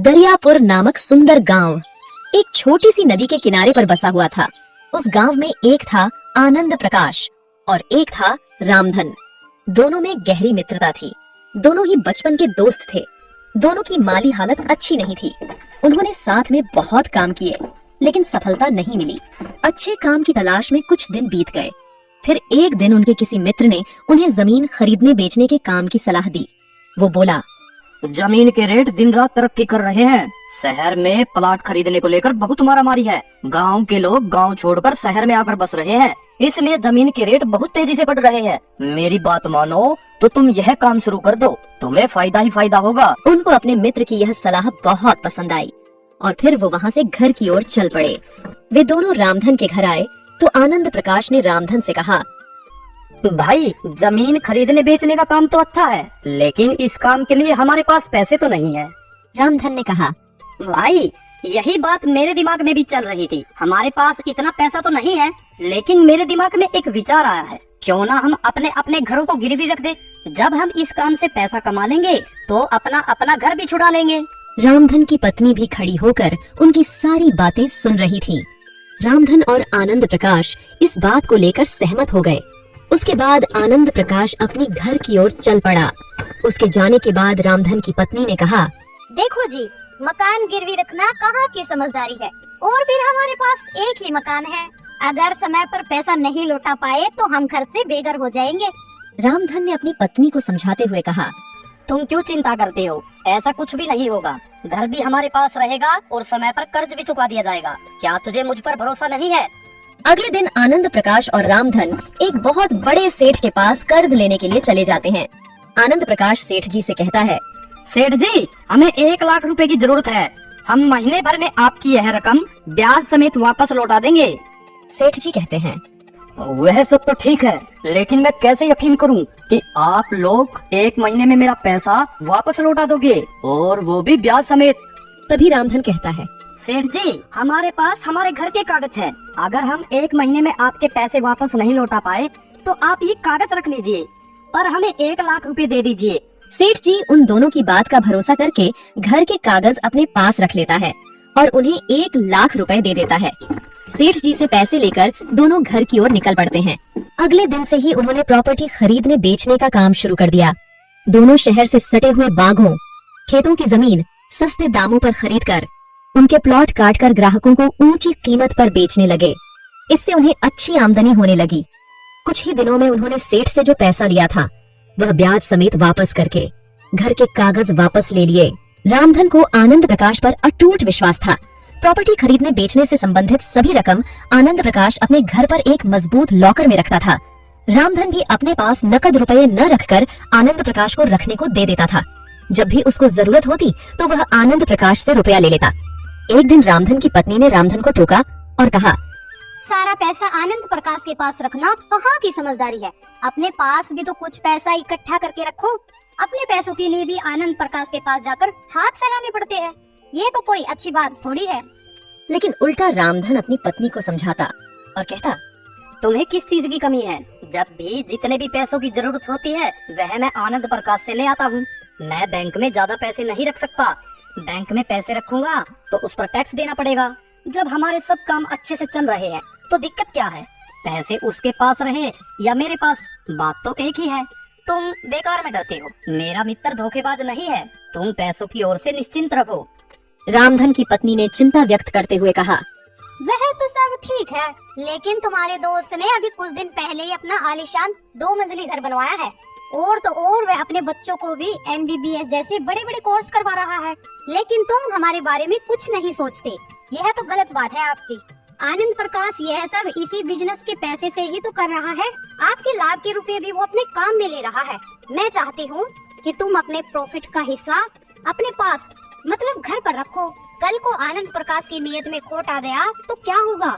दरियापुर नामक सुंदर गांव एक छोटी सी नदी के किनारे पर बसा हुआ था। उस गांव में एक था आनंद प्रकाश और एक था रामधन। दोनों में गहरी मित्रता थी। दोनों ही बचपन के दोस्त थे। दोनों की माली हालत अच्छी नहीं थी। उन्होंने साथ में बहुत काम किए, लेकिन सफलता नहीं मिली। अच्छे काम की तलाश में कुछ दिन बीत गए। फिर एक दिन उनके किसी मित्र ने उन्हें जमीन खरीदने बेचने के काम की सलाह दी। वो बोला, जमीन के रेट दिन रात तरक्की कर रहे हैं। शहर में प्लाट खरीदने को लेकर बहुत मारामारी है। गांव के लोग गांव छोड़कर शहर में आकर बस रहे हैं, इसलिए जमीन के रेट बहुत तेजी से बढ़ रहे हैं। मेरी बात मानो तो तुम यह काम शुरू कर दो, तुम्हें फायदा ही फायदा होगा। उनको अपने मित्र की यह सलाह बहुत पसंद आई और फिर वो वहाँ से घर की ओर चल पड़े। वे दोनों रामधन के घर आए तो आनंद प्रकाश ने रामधन से कहा, भाई, जमीन खरीदने बेचने का काम तो अच्छा है, लेकिन इस काम के लिए हमारे पास पैसे तो नहीं है। रामधन ने कहा, भाई, यही बात मेरे दिमाग में भी चल रही थी। हमारे पास इतना पैसा तो नहीं है, लेकिन मेरे दिमाग में एक विचार आया है। क्यों ना हम अपने अपने घरों को गिरवी रख दे। जब हम इस काम से पैसा कमा लेंगे तो अपना अपना घर भी छुड़ा लेंगे। रामधन की पत्नी भी खड़ी होकर उनकी सारी बातें सुन रही थी। रामधन और आनंद प्रकाश इस बात को लेकर सहमत हो गए। उसके बाद आनंद प्रकाश अपनी घर की ओर चल पड़ा। उसके जाने के बाद रामधन की पत्नी ने कहा, देखो जी, मकान गिरवी रखना कहाँ की समझदारी है। और फिर हमारे पास एक ही मकान है। अगर समय पर पैसा नहीं लौटा पाए तो हम घर से बेघर हो जाएंगे। रामधन ने अपनी पत्नी को समझाते हुए कहा, तुम क्यों चिंता करते हो? ऐसा कुछ भी नहीं होगा। घर भी हमारे पास रहेगा और समय पर कर्ज भी चुका दिया जाएगा। क्या तुझे मुझ पर भरोसा नहीं है? अगले दिन आनंद प्रकाश और रामधन एक बहुत बड़े सेठ के पास कर्ज लेने के लिए चले जाते हैं। आनंद प्रकाश सेठ जी से कहता है, सेठ जी, हमें 1 लाख रुपए की जरूरत है। हम महीने भर में आपकी यह रकम ब्याज समेत वापस लौटा देंगे। सेठ जी कहते हैं, वह सब तो ठीक है, लेकिन मैं कैसे यकीन करूं कि आप लोग 1 महीने में मेरा पैसा वापस लौटा दोगे, और वो भी ब्याज समेत। तभी रामधन कहता है, सेठ जी, हमारे पास हमारे घर के कागज है। अगर हम 1 महीने में आपके पैसे वापस नहीं लौटा पाए तो आप ये कागज रख लीजिए, पर हमें 1 लाख रुपए दे दीजिए। सेठ जी उन दोनों की बात का भरोसा करके घर के कागज अपने पास रख लेता है और उन्हें 1 लाख रुपए दे देता है। सेठ जी से पैसे लेकर दोनों घर की ओर निकल पड़ते हैं। अगले दिन से ही उन्होंने प्रॉपर्टी खरीदने बेचने का काम शुरू कर दिया। दोनों शहर से सटे हुए बागों, खेतों की जमीन सस्ते दामों पर खरीद कर उनके प्लॉट काटकर ग्राहकों को ऊंची कीमत पर बेचने लगे। इससे उन्हें अच्छी आमदनी होने लगी। कुछ ही दिनों में उन्होंने सेठ से जो पैसा लिया था वह ब्याज समेत वापस करके घर के कागज वापस ले लिए। रामधन को आनंद प्रकाश पर अटूट विश्वास था। प्रॉपर्टी खरीदने बेचने से संबंधित सभी रकम आनंद प्रकाश अपने घर पर एक मजबूत लॉकर में रखता था। रामधन भी अपने पास नकद रुपए न रखकर आनंद प्रकाश को रखने को दे देता था। जब भी उसको जरूरत होती तो वह आनंद प्रकाश से रुपया ले लेता। एक दिन रामधन की पत्नी ने रामधन को टोका और कहा, सारा पैसा आनंद प्रकाश के पास रखना कहाँ की समझदारी है। अपने पास भी तो कुछ पैसा इकट्ठा करके रखो। अपने पैसों के लिए भी आनंद प्रकाश के पास जाकर हाथ फैलाने पड़ते हैं। ये तो कोई अच्छी बात थोड़ी है। लेकिन उल्टा रामधन अपनी पत्नी को समझाता और कहता, तुम्हें किस चीज की कमी है? जब भी जितने भी पैसों की जरूरत होती है वह मैं आनंद प्रकाश से ले आता हूँ। मैं बैंक में ज्यादा पैसे नहीं रख सकता। बैंक में पैसे रखूंगा तो उस पर टैक्स देना पड़ेगा। जब हमारे सब काम अच्छे से चल रहे हैं तो दिक्कत क्या है? पैसे उसके पास रहे या मेरे पास, बात तो एक ही है। तुम बेकार में डरते हो। मेरा मित्र धोखेबाज नहीं है। तुम पैसों की ओर से निश्चिंत रहो। रामधन की पत्नी ने चिंता व्यक्त करते हुए कहा, वह तो सब ठीक है, लेकिन तुम्हारे दोस्त ने अभी कुछ दिन पहले ही अपना आलीशान 2 मंजिली घर बनवाया है। और तो और वह अपने बच्चों को भी MBBS जैसे बड़े बड़े कोर्स करवा रहा है। लेकिन तुम हमारे बारे में कुछ नहीं सोचते। यह तो गलत बात है आपकी। आनंद प्रकाश यह सब इसी बिजनेस के पैसे से ही तो कर रहा है। आपके लाभ के रुपए भी वो अपने काम में ले रहा है। मैं चाहती हूँ कि तुम अपने प्रॉफिट का हिस्सा अपने पास, मतलब घर पर रखो। कल को आनंद प्रकाश की नीयत में खोट आ गया तो क्या होगा?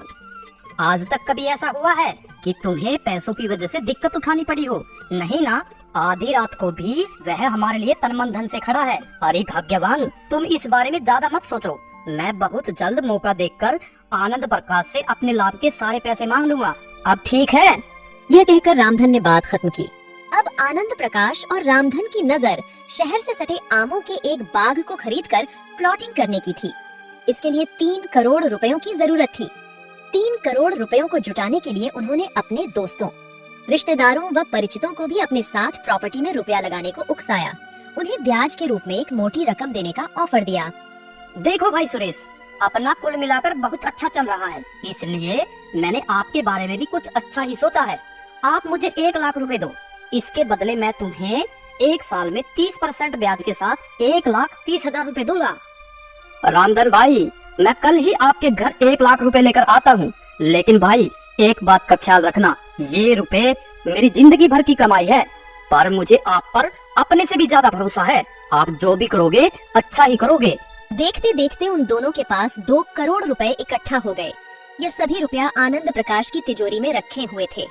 आज तक कभी ऐसा हुआ है कि तुम्हें पैसों की वजह से दिक्कत उठानी पड़ी हो? नहीं ना। आधी रात को भी वह हमारे लिए तन मन धन से खड़ा है। अरे भाग्यवान, तुम इस बारे में ज्यादा मत सोचो। मैं बहुत जल्द मौका देखकर आनंद प्रकाश से अपने लाभ के सारे पैसे मांग लूंगा। अब ठीक है? यह कहकर रामधन ने बात खत्म की। अब आनंद प्रकाश और रामधन की नजर शहर से सटे आमों के एक बाग को खरीदकर प्लॉटिंग करने की थी। इसके लिए 3 करोड़ रुपयों की जरूरत थी। 3 करोड़ रुपयों को जुटाने के लिए उन्होंने अपने दोस्तों, रिश्तेदारों व परिचितों को भी अपने साथ प्रॉपर्टी में रुपया लगाने को उकसाया। उन्हें ब्याज के रूप में एक मोटी रकम देने का ऑफर दिया। देखो भाई सुरेश, अपना कुल मिलाकर बहुत अच्छा चल रहा है, इसलिए मैंने आपके बारे में भी कुछ अच्छा ही सोचा है। आप मुझे 1 लाख रुपए दो, इसके बदले मैं तुम्हें 1 साल में 30% ब्याज के साथ 1,30,000 रुपए दूंगा। रामधन भाई, मैं कल ही आपके घर 1 लाख रुपए लेकर आता हूँ, लेकिन भाई एक बात का ख्याल रखना, ये रुपए मेरी जिंदगी भर की कमाई है, पर मुझे आप पर अपने से भी ज्यादा भरोसा है। आप जो भी करोगे अच्छा ही करोगे। देखते देखते उन दोनों के पास 2 करोड़ रुपए इकट्ठा हो गए। ये सभी रुपया आनंद प्रकाश की तिजोरी में रखे हुए थे।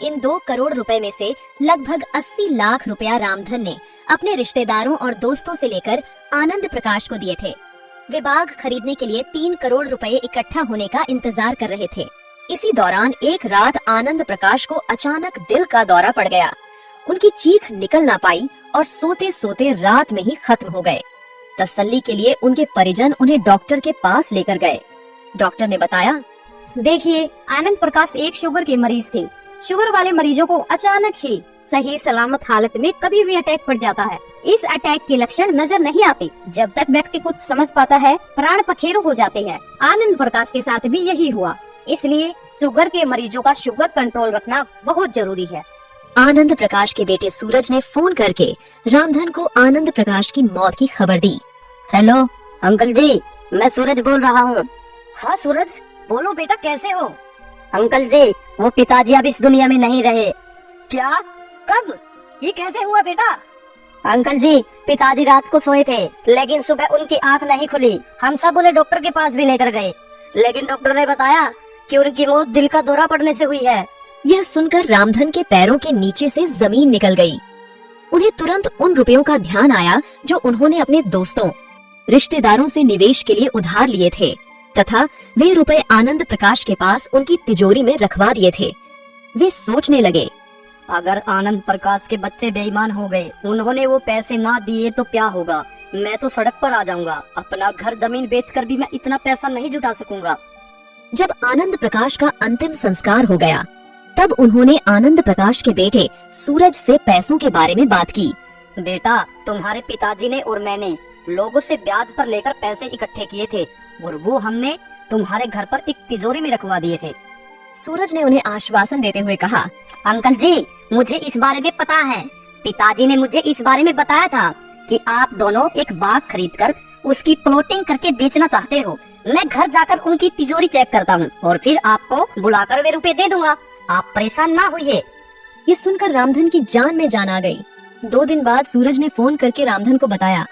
इन 2 करोड़ रुपए में से लगभग 80 लाख रुपया रामधन ने अपने रिश्तेदारों और दोस्तों से लेकर आनंद प्रकाश को दिए थे। वे बाग खरीदने के लिए 3 करोड़ रुपए इकट्ठा होने का इंतजार कर रहे थे। इसी दौरान एक रात आनंद प्रकाश को अचानक दिल का दौरा पड़ गया। उनकी चीख निकल ना पाई और सोते सोते रात में ही खत्म हो गए। तसल्ली के लिए उनके परिजन उन्हें डॉक्टर के पास लेकर गए। डॉक्टर ने बताया, देखिए, आनंद प्रकाश एक शुगर के मरीज थे। शुगर वाले मरीजों को अचानक ही सही सलामत हालत में कभी भी अटैक पड़ जाता है। इस अटैक के लक्षण नजर नहीं आते। जब तक व्यक्ति कुछ समझ पाता है, प्राण पखेरु हो जाते हैं। आनंद प्रकाश के साथ भी यही हुआ। इसलिए शुगर के मरीजों का शुगर कंट्रोल रखना बहुत जरूरी है। आनंद प्रकाश के बेटे सूरज ने फोन करके रामधन को आनंद प्रकाश की मौत की खबर दी। हेलो अंकल जी, मैं सूरज बोल रहा हूँ। हाँ सूरज, बोलो बेटा, कैसे हो? अंकल जी, वो पिताजी अब इस दुनिया में नहीं रहे। क्या? कब? ये कैसे हुआ बेटा? अंकल जी, पिताजी रात को सोए थे, लेकिन सुबह उनकी आंख नहीं खुली। हम सब उन्हें डॉक्टर के पास भी लेकर गए, लेकिन डॉक्टर ने बताया कि उनकी मौत दिल का दौरा पड़ने से हुई है। यह सुनकर रामधन के पैरों के नीचे से जमीन निकल गई। उन्हें तुरंत उन रुपयों का ध्यान आया जो उन्होंने अपने दोस्तों, रिश्तेदारों से निवेश के लिए उधार लिए थे तथा वे रुपए आनंद प्रकाश के पास उनकी तिजोरी में रखवा दिए थे। वे सोचने लगे, अगर आनंद प्रकाश के बच्चे बेईमान हो गए, उन्होंने वो पैसे ना दिए तो क्या होगा? मैं तो सड़क पर आ जाऊंगा। अपना घर जमीन बेचकर भी मैं इतना पैसा नहीं जुटा सकूंगा। जब आनंद प्रकाश का अंतिम संस्कार हो गया, तब उन्होंने आनंद प्रकाश के बेटे सूरज से पैसों के बारे में बात की। बेटा, तुम्हारे पिताजी ने और मैंने लोगों से ब्याज पर लेकर पैसे इकट्ठे किए थे और वो हमने तुम्हारे घर पर एक तिजोरी में रखवा दिए थे। सूरज ने उन्हें आश्वासन देते हुए कहा, अंकल जी, मुझे इस बारे में पता है। पिताजी ने मुझे इस बारे में बताया था कि आप दोनों एक बाग खरीदकर उसकी प्लॉटिंग करके बेचना चाहते हो। मैं घर जाकर उनकी तिजोरी चेक करता हूँ और फिर आपको बुलाकर वे रुपए दे दूंगा। आप परेशान ना होइए। ये सुनकर रामधन की जान में जान आ गई। 2 दिन बाद सूरज ने फोन करके रामधन को बताया,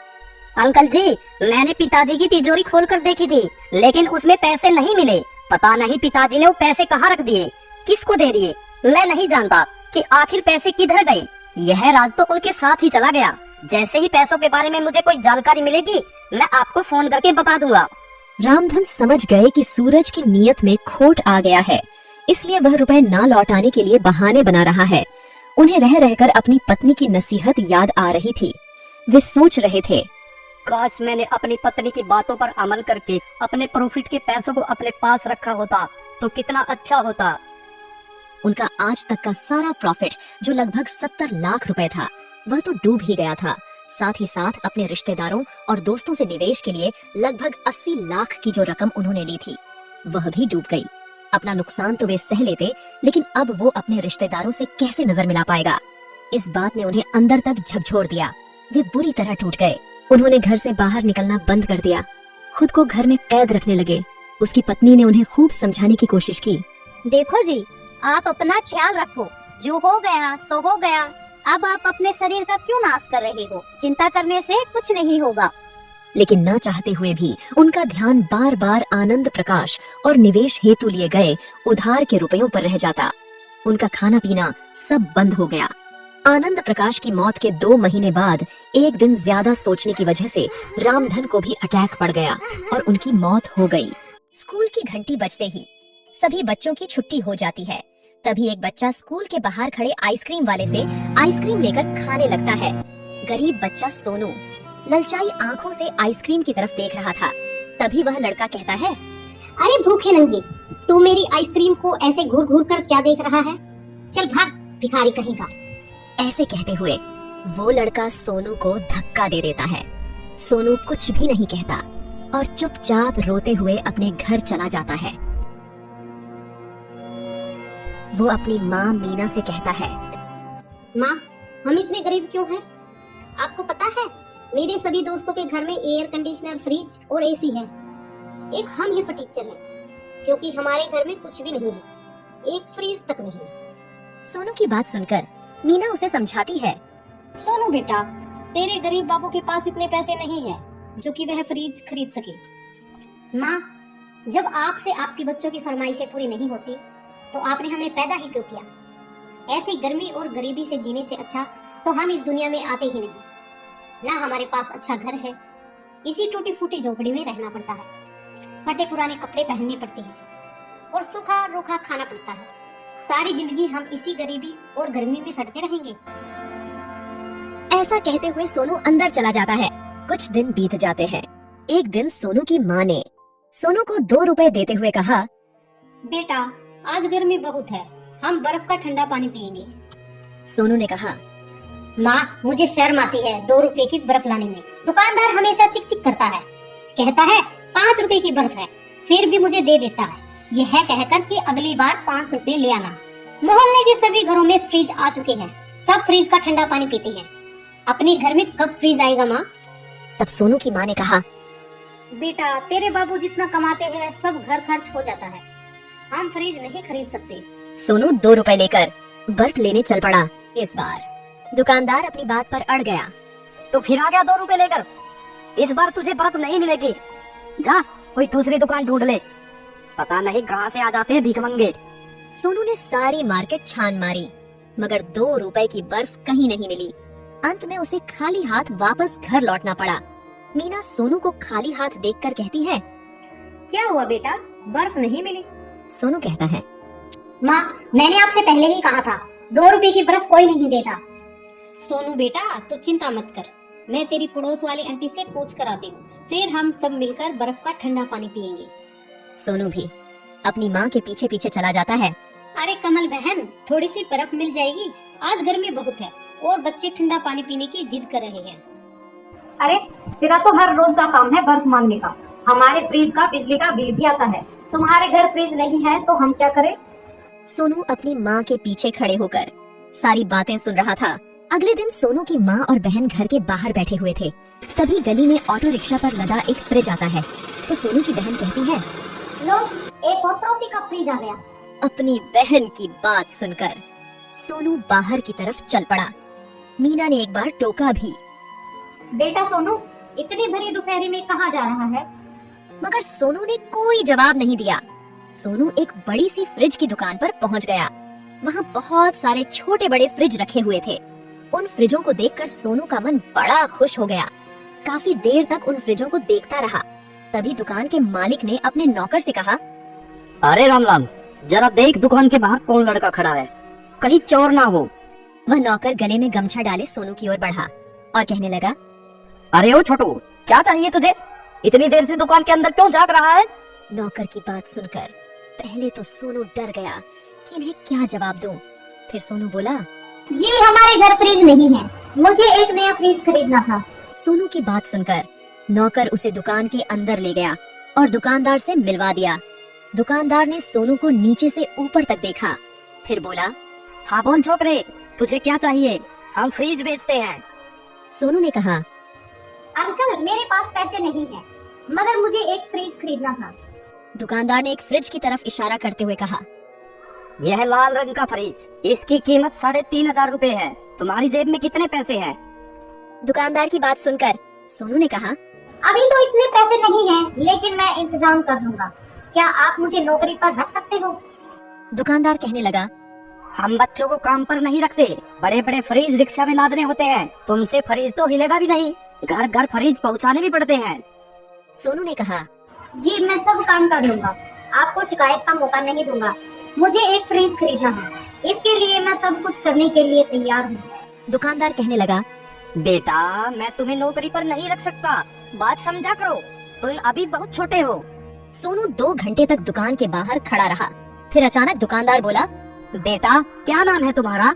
अंकल जी, मैंने पिताजी की तिजोरी खोलकर देखी थी, लेकिन उसमें पैसे नहीं मिले। पता नहीं पिताजी ने वो पैसे कहाँ रख दिए, किसको दे दिए। मैं नहीं जानता कि आखिर पैसे किधर गए। यह राज तो उनके साथ ही चला गया। जैसे ही पैसों के बारे में मुझे कोई जानकारी मिलेगी, मैं आपको फोन करके बता दूंगा। रामधन समझ गए कि सूरज की नीयत में खोट आ गया है, इसलिए वह रुपए ना लौटाने के लिए बहाने बना रहा है। उन्हें रह रहकर अपनी पत्नी की नसीहत याद आ रही थी। वे सोच रहे थे, काश मैंने अपनी पत्नी की बातों पर अमल करके अपने प्रॉफिट के पैसों को अपने पास रखा होता तो कितना अच्छा होता। उनका आज तक का सारा प्रॉफिट, जो लगभग 70 लाख रुपए था, वह तो डूब ही गया था। साथ ही साथ अपने रिश्तेदारों और दोस्तों से निवेश के लिए लगभग 80 लाख की जो रकम उन्होंने ली थी, वह भी डूब गई। अपना नुकसान तो वे सह लेते, लेकिन अब वो अपने रिश्तेदारों से कैसे नजर मिला पाएगा? इस बात ने उन्हें अंदर तक झकझोर दिया। वे बुरी तरह टूट गए। उन्होंने घर से बाहर निकलना बंद कर दिया, खुद को घर में कैद रखने लगे। उसकी पत्नी ने उन्हें खूब समझाने की कोशिश की। देखो जी, आप अपना ख्याल रखो। जो हो गया सो हो गया। अब आप अपने शरीर का क्यों नाश कर रहे हो? चिंता करने से कुछ नहीं होगा। लेकिन न चाहते हुए भी उनका ध्यान बार बार आनंद प्रकाश और निवेश हेतु लिए गए उधार के रुपयों पर रह जाता। उनका खाना पीना सब बंद हो गया। आनंद प्रकाश की मौत के 2 महीने बाद एक दिन ज्यादा सोचने की वजह से रामधन को भी अटैक पड़ गया और उनकी मौत हो गई। स्कूल की घंटी बजते ही सभी बच्चों की छुट्टी हो जाती है तभी एक बच्चा स्कूल के बाहर खड़े आइसक्रीम वाले से आइसक्रीम लेकर खाने लगता है। गरीब बच्चा सोनू ललचाई आंखों से आइसक्रीम की तरफ देख रहा था। तभी वह लड़का कहता है, अरे भूखे नंगे, तू मेरी आइसक्रीम को ऐसे घूर घूर कर क्या देख रहा है? चल भाग भिखारी कहीं का। ऐसे कहते हुए वो लड़का सोनू को धक्का दे देता है। सोनू कुछ भी नहीं कहता और चुपचाप रोते हुए अपने घर चला जाता है। वो अपनी माँ मीना से कहता है, माँ, हम इतने गरीब क्यों हैं? आपको पता है, मेरे सभी दोस्तों के घर में एयर कंडीशनर, फ्रिज और एसी है। एक हम ही फटीचर हैं, क्योंकि हमारे घर में कुछ भी नहीं है, एक फ्रिज तक नहीं। सोनू की बात सुनकर मीना उसे समझाती है, सोनू बेटा, तेरे गरीब बाबू के पास इतने पैसे नहीं है जो कि वह फ्रिज खरीद सके। माँ, जब आपसे आपके बच्चों की फरमाइशें पूरी नहीं होती तो आपने हमें पैदा ही क्यों किया? ऐसी गर्मी और गरीबी से जीने से अच्छा तो हम इस दुनिया में आते ही नहीं। ना हमारे पास अच्छा घर है, इसी टूटी फूटी झोपड़ी में रहना पड़ता है, फटे पुराने कपड़े पहनने पड़ते हैं और सूखा रूखा खाना पड़ता है। सारी जिंदगी हम इसी गरीबी और गर्मी में सड़ते रहेंगे। ऐसा कहते हुए सोनू अंदर चला जाता है। कुछ दिन बीत जाते हैं। एक दिन सोनू की माँ ने सोनू को 2 रुपए देते हुए कहा, बेटा, आज गर्मी बहुत है, हम बर्फ का ठंडा पानी पियेंगे। सोनू ने कहा, माँ, मुझे शर्म आती है 2 रुपए की बर्फ लाने में। दुकानदार हमेशा चिक चिक करता है, कहता है 5 रुपए की बर्फ है, फिर भी मुझे दे देता है, यह कहकर कि अगली बार 5 रुपए ले आना। मोहल्ले के सभी घरों में फ्रिज आ चुके हैं, सब फ्रिज का ठंडा पानी पीते हैं। अपने घर में कब फ्रिज आएगा माँ? तब सोनू की माँ ने कहा, बेटा, तेरे बाबू जितना कमाते हैं सब घर खर्च हो जाता है, हम फ्रिज नहीं खरीद सकते। सोनू 2 रुपए लेकर बर्फ लेने चल पड़ा। इस बार दुकानदार अपनी बात पर अड़ गया। तो फिर आ गया 2 रुपए लेकर, इस बार तुझे बर्फ नहीं मिलेगी, जा कोई दूसरी दुकान ढूंढ ले, पता नहीं कहाँ से आ जाते हैं भिखमंगे। सोनू ने सारी मार्केट छान मारी, मगर 2 रुपए की बर्फ कहीं नहीं मिली। अंत में उसे खाली हाथ वापस घर लौटना पड़ा। मीना सोनू को खाली हाथ देखकर कहती है, क्या हुआ बेटा, बर्फ नहीं मिली? सोनू कहता है, माँ, मैंने आपसे पहले ही कहा था 2 रुपए की बर्फ कोई नहीं देता। सोनू बेटा, तू चिंता मत कर, मैं तेरी पड़ोस वाली आंटी से पूछ कर आती हूँ, फिर हम सब मिलकर बर्फ का ठंडा पानी पियेंगे। सोनू भी अपनी माँ के पीछे पीछे चला जाता है। अरे कमल बहन, थोड़ी सी बर्फ मिल जाएगी, आज गर्मी बहुत है और बच्चे ठंडा पानी पीने की जिद कर रहे हैं। अरे तेरा तो हर रोज का काम है बर्फ मांगने का, हमारे फ्रिज का बिजली का बिल भी आता है, तुम्हारे घर फ्रिज नहीं है तो हम क्या करें? सोनू अपनी माँ के पीछे खड़े होकर सारी बातें सुन रहा था। अगले दिन सोनू की माँ और बहन घर के बाहर बैठे हुए थे। तभी गली में ऑटो रिक्शा पर लदा एक फ्रिज आता है तो सोनू की बहन कहती है, लो, एक और पड़ोसी का फ्रिज आ गया। अपनी बहन की बात सुनकर सोनू बाहर की तरफ चल पड़ा। मीना ने एक बार टोका भी, बेटा सोनू, इतनी भरी दोपहरी में कहाँ जा रहा है? मगर सोनू ने कोई जवाब नहीं दिया। सोनू एक बड़ी सी फ्रिज की दुकान पर पहुंच गया। वहाँ बहुत सारे छोटे बड़े फ्रिज रखे हुए थे। उन फ्रिजों को देखकर सोनू का मन बड़ा खुश हो गया। काफी देर तक उन फ्रिजों को देखता रहा। तभी दुकान के मालिक ने अपने नौकर से कहा, अरे रामलाल, जरा देख दुकान के बाहर कौन लड़का खड़ा है, कहीं चोर ना हो। वह नौकर गले में गमछा डाले सोनू की ओर बढ़ा और कहने लगा, अरे ओ छोटू, क्या चाहिए तुझे, इतनी देर से दुकान के अंदर क्यों झांक रहा है? नौकर की बात सुनकर पहले तो सोनू डर गया कि इन्हें क्या जवाब दूं। फिर सोनू बोला, जी हमारे घर फ्रिज नहीं है, मुझे एक नया फ्रिज खरीदना था। सोनू की बात सुनकर नौकर उसे दुकान के अंदर ले गया और दुकानदार से मिलवा दिया। दुकानदार ने सोनू को नीचे से ऊपर तक देखा, फिर बोला, हाँ बोल छोकरे, तुझे क्या चाहिए, हम फ्रिज बेचते हैं। सोनू ने कहा, अंकल, मेरे पास पैसे नहीं है, मगर मुझे एक फ्रिज खरीदना था। दुकानदार ने एक फ्रिज की तरफ इशारा करते हुए कहा, यह लाल रंग का फ्रिज, इसकी कीमत 3,500 रुपए है, तुम्हारी जेब में कितने पैसे हैं? दुकानदार की बात सुनकर सोनू ने कहा, अभी तो इतने पैसे नहीं हैं, लेकिन मैं इंतजाम कर लूंगा। क्या आप मुझे नौकरी पर रख सकते हो? दुकानदार कहने लगा, हम बच्चों को काम पर नहीं रखते, बड़े बड़े फ्रिज रिक्शा में लादने होते हैं, तुमसे फ्रिज तो हिलेगा भी नहीं, घर घर फ्रिज पहुंचाने भी पड़ते हैं। सोनू ने कहा, जी मैं सब काम कर लूंगा, आपको शिकायत का मौका नहीं दूंगा, मुझे एक फ्रिज खरीदना है। इसके लिए मैं सब कुछ करने के लिए तैयार हूँ। दुकानदार कहने लगा, बेटा मैं तुम्हें नौकरी पर नहीं रख सकता, बात समझा करो, तुम अभी बहुत छोटे हो। सोनू 2 घंटे तक दुकान के बाहर खड़ा रहा। फिर अचानक दुकानदार बोला, बेटा क्या नाम है तुम्हारा?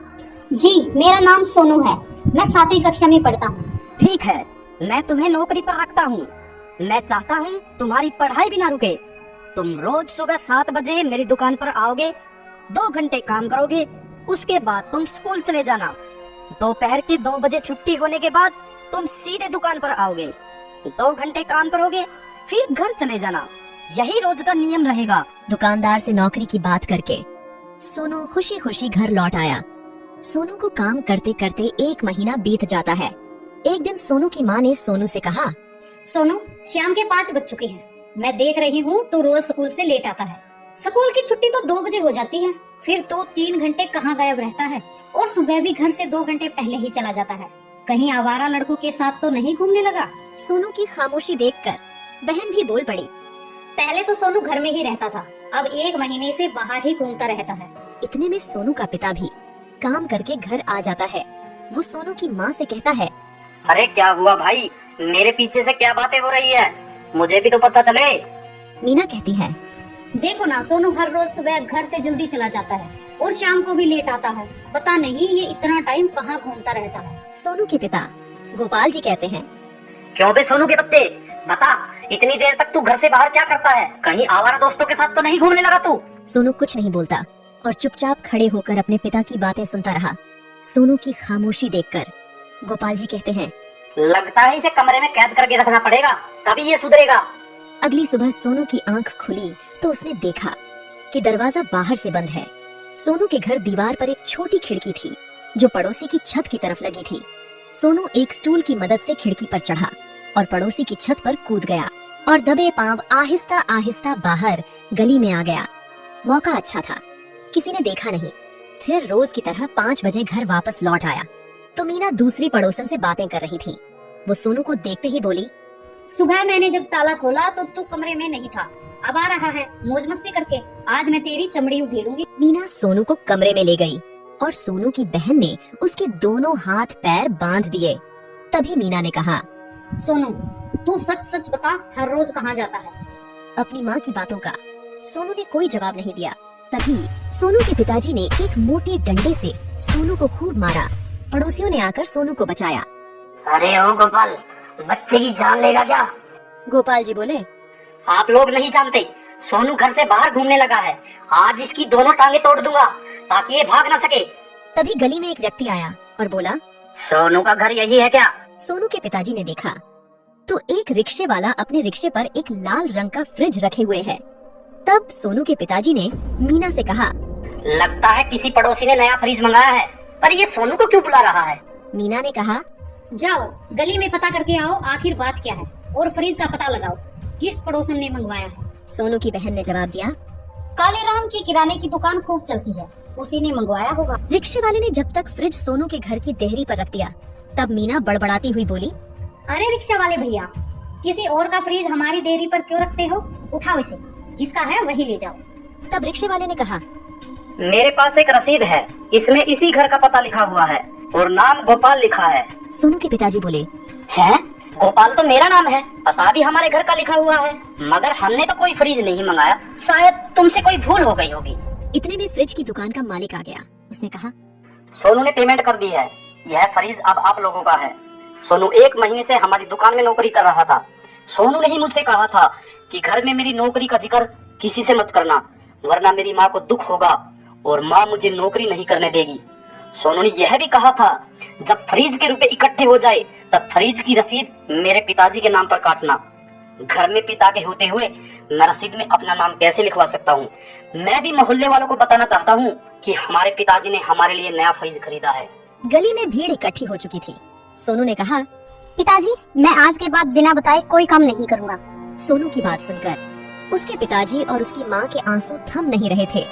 जी मेरा नाम सोनू है, मैं 7वीं कक्षा में पढ़ता हूँ। ठीक है, मैं तुम्हें नौकरी पर रखता हूँ। मैं चाहता हूँ तुम्हारी पढ़ाई भी ना रुके। तुम रोज सुबह 7 बजे मेरी दुकान पर आओगे, 2 घंटे काम करोगे, उसके बाद तुम स्कूल चले जाना। दोपहर के 2 बजे छुट्टी होने के बाद तुम सीधे दुकान पर आओगे, 2 घंटे काम करोगे, फिर घर चले जाना। यही रोज का नियम रहेगा। दुकानदार से नौकरी की बात करके सोनू खुशी खुशी घर लौट आया। सोनू को काम करते करते 1 महीना बीत जाता है। एक दिन सोनू की माँ ने सोनू से कहा, सोनू शाम के 5 बज चुके हैं, मैं देख रही हूँ तू रोज स्कूल से लेट आता है। स्कूल की छुट्टी तो 2 बजे हो जाती है, फिर तो 3 घंटे कहाँ गायब रहता है, और सुबह भी घर से 2 घंटे पहले ही चला जाता है। कहीं आवारा लड़कों के साथ तो नहीं घूमने लगा? सोनू की खामोशी देखकर बहन भी बोल पड़ी, पहले तो सोनू घर में ही रहता था, अब 1 महीने से बाहर ही घूमता रहता है। इतने में सोनू का पिता भी काम करके घर आ जाता है। वो सोनू की माँ से कहता है, अरे क्या हुआ भाई, मेरे पीछे से क्या बातें हो रही है, मुझे भी तो पता चले। मीना कहती है, देखो ना सोनू हर रोज सुबह घर से जल्दी चला जाता है और शाम को भी लेट आता है, पता नहीं ये इतना टाइम कहाँ घूमता रहता है। सोनू के पिता गोपाल जी कहते हैं, क्यों बे सोनू के बच्चे, बता इतनी देर तक तू घर से बाहर क्या करता है, कहीं आवारा दोस्तों के साथ तो नहीं घूमने लगा तू? सोनू कुछ नहीं बोलता और चुपचाप खड़े होकर अपने पिता की बातें सुनता रहा। सोनू की खामोशी देखकर गोपाल जी कहते हैं, लगता है इसे कमरे में कैद करके रखना पड़ेगा, तभी ये सुधरेगा। अगली सुबह सोनू की आंख खुली तो उसने देखा कि दरवाजा बाहर से बंद है। सोनू के घर दीवार पर एक छोटी खिड़की थी जो पड़ोसी की छत की तरफ लगी थी। सोनू एक स्टूल की मदद से खिड़की पर चढ़ा और पड़ोसी की छत पर कूद गया और दबे पांव आहिस्ता आहिस्ता बाहर गली में आ गया। मौका अच्छा था, किसी ने देखा नहीं। फिर रोज की तरह 5 बजे घर वापस लौट आया तो मीना दूसरी पड़ोसन से बातें कर रही थी। वो सोनू को देखते ही बोली, सुबह मैंने जब ताला खोला तो तू कमरे में नहीं था, अब आ रहा है मौज मस्ती करके, आज मैं तेरी चमड़ी उधेड़ूंगी। मीना सोनू को कमरे में ले गई और सोनू की बहन ने उसके दोनों हाथ पैर बांध दिए। तभी मीना ने कहा, सोनू तू सच सच बता, हर रोज कहाँ जाता है? अपनी माँ की बातों का सोनू ने कोई जवाब नहीं दिया। तभी सोनू के पिताजी ने एक मोटे डंडे से सोनू को खूब मारा। पड़ोसियों ने आकर सोनू को बचाया। अरे ओ गोपाल, बच्चे की जान लेगा क्या? गोपाल जी बोले, आप लोग नहीं जानते, सोनू घर से बाहर घूमने लगा है, आज इसकी दोनों टांगे तोड़ दूंगा ताकि ये भाग ना सके। तभी गली में एक व्यक्ति आया और बोला, सोनू का घर यही है क्या? सोनू के पिताजी ने देखा तो एक रिक्शे वाला अपने रिक्शे पर एक लाल रंग का फ्रिज रखे हुए है। तब सोनू के पिताजी ने मीना से कहा, लगता है किसी पड़ोसी ने नया फ्रिज मंगाया है, पर ये सोनू को क्यों बुला रहा है? मीना ने कहा, जाओ गली में पता करके आओ आखिर बात क्या है, और फ्रिज का पता लगाओ किस पड़ोसन ने मंगवाया है। सोनू की बहन ने जवाब दिया, काले राम की किराने की दुकान खूब चलती है, उसी ने मंगवाया होगा। रिक्शे वाले ने जब तक फ्रिज सोनू के घर की देहरी पर रख दिया तब मीना बड़बड़ाती हुई बोली, अरे रिक्शा वाले भैया, किसी और का फ्रिज हमारी देहरी पर क्यों रखते हो? उठाओ इसे, जिसका है वही ले जाओ। तब रिक्शे वाले ने कहा, मेरे पास एक रसीद है, इसमें इसी घर का पता लिखा हुआ है और नाम गोपाल लिखा है। सोनू के पिताजी बोले, हैं? गोपाल तो मेरा नाम है, पता भी हमारे घर का लिखा हुआ है, मगर हमने तो कोई फ्रिज नहीं मंगाया, शायद तुमसे कोई भूल हो गई होगी। इतने में फ्रिज की दुकान का मालिक आ गया। उसने कहा, सोनू ने पेमेंट कर दी है, यह फ्रिज अब आप लोगों का है। सोनू 1 महीने से हमारी दुकान में नौकरी कर रहा था। सोनू ने ही मुझसे कहा था कि घर में मेरी नौकरी का जिक्र किसी से मत करना, वरना मेरी माँ को दुख होगा और माँ मुझे नौकरी नहीं करने देगी। सोनू ने यह भी कहा था, जब फ्रिज के रुपए इकट्ठे हो जाए तब फ्रिज की रसीद मेरे पिताजी के नाम पर काटना। घर में पिता के होते हुए मैं रसीद में अपना नाम कैसे लिखवा सकता हूँ? मैं भी मोहल्ले वालों को बताना चाहता हूँ कि हमारे पिताजी ने हमारे लिए नया फ्रिज खरीदा है। गली में भीड़ इकट्ठी हो चुकी थी। सोनू ने कहा, पिताजी मैं आज के बाद बिना बताए कोई काम नहीं करूँगा। सोनू की बात सुनकर उसके पिताजी और उसकी माँ के आंसू थम नहीं रहे थे।